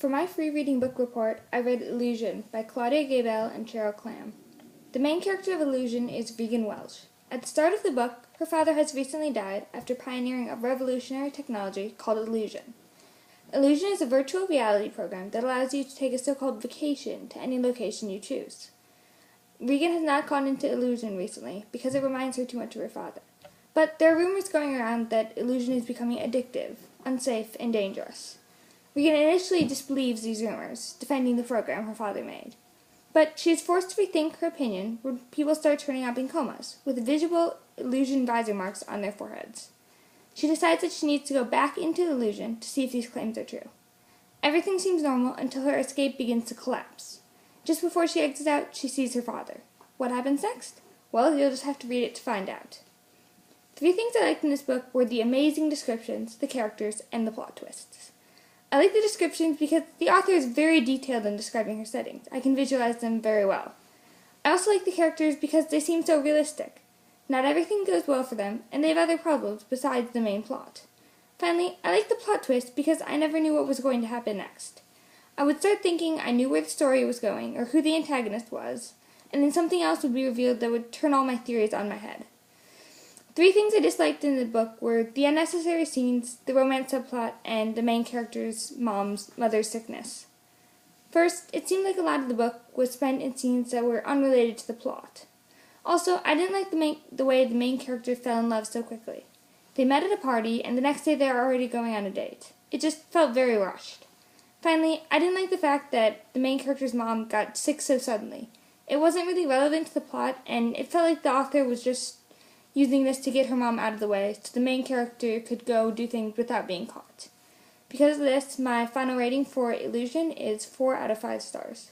For my free reading book report, I read Illusion by Claudia Gabel and Cheryl Clam. The main character of Illusion is Regan Welch. At the start of the book, her father has recently died after pioneering a revolutionary technology called Illusion. Illusion is a virtual reality program that allows you to take a so-called vacation to any location you choose. Regan has not gone into Illusion recently because it reminds her too much of her father. But there are rumors going around that Illusion is becoming addictive, unsafe, and dangerous. Regan initially disbelieves these rumors, defending the program her father made. But she is forced to rethink her opinion when people start turning up in comas, with visible illusion visor marks on their foreheads. She decides that she needs to go back into Illusion to see if these claims are true. Everything seems normal until her escape begins to collapse. Just before she exits out, she sees her father. What happens next? Well, you'll just have to read it to find out. 3 things I liked in this book were the amazing descriptions, the characters, and the plot twists. I like the descriptions because the author is very detailed in describing her settings. I can visualize them very well. I also like the characters because they seem so realistic. Not everything goes well for them, and they have other problems besides the main plot. Finally, I like the plot twist because I never knew what was going to happen next. I would start thinking I knew where the story was going, or who the antagonist was, and then something else would be revealed that would turn all my theories on my head. 3 things I disliked in the book were the unnecessary scenes, the romance subplot, and the main character's mother's sickness. First, it seemed like a lot of the book was spent in scenes that were unrelated to the plot. Also, I didn't like the way the main character fell in love so quickly. They met at a party, and the next day they were already going on a date. It just felt very rushed. Finally, I didn't like the fact that the main character's mom got sick so suddenly. It wasn't really relevant to the plot, and it felt like the author was just using this to get her mom out of the way so the main character could go do things without being caught. Because of this, my final rating for Illusion is 4 out of 5 stars.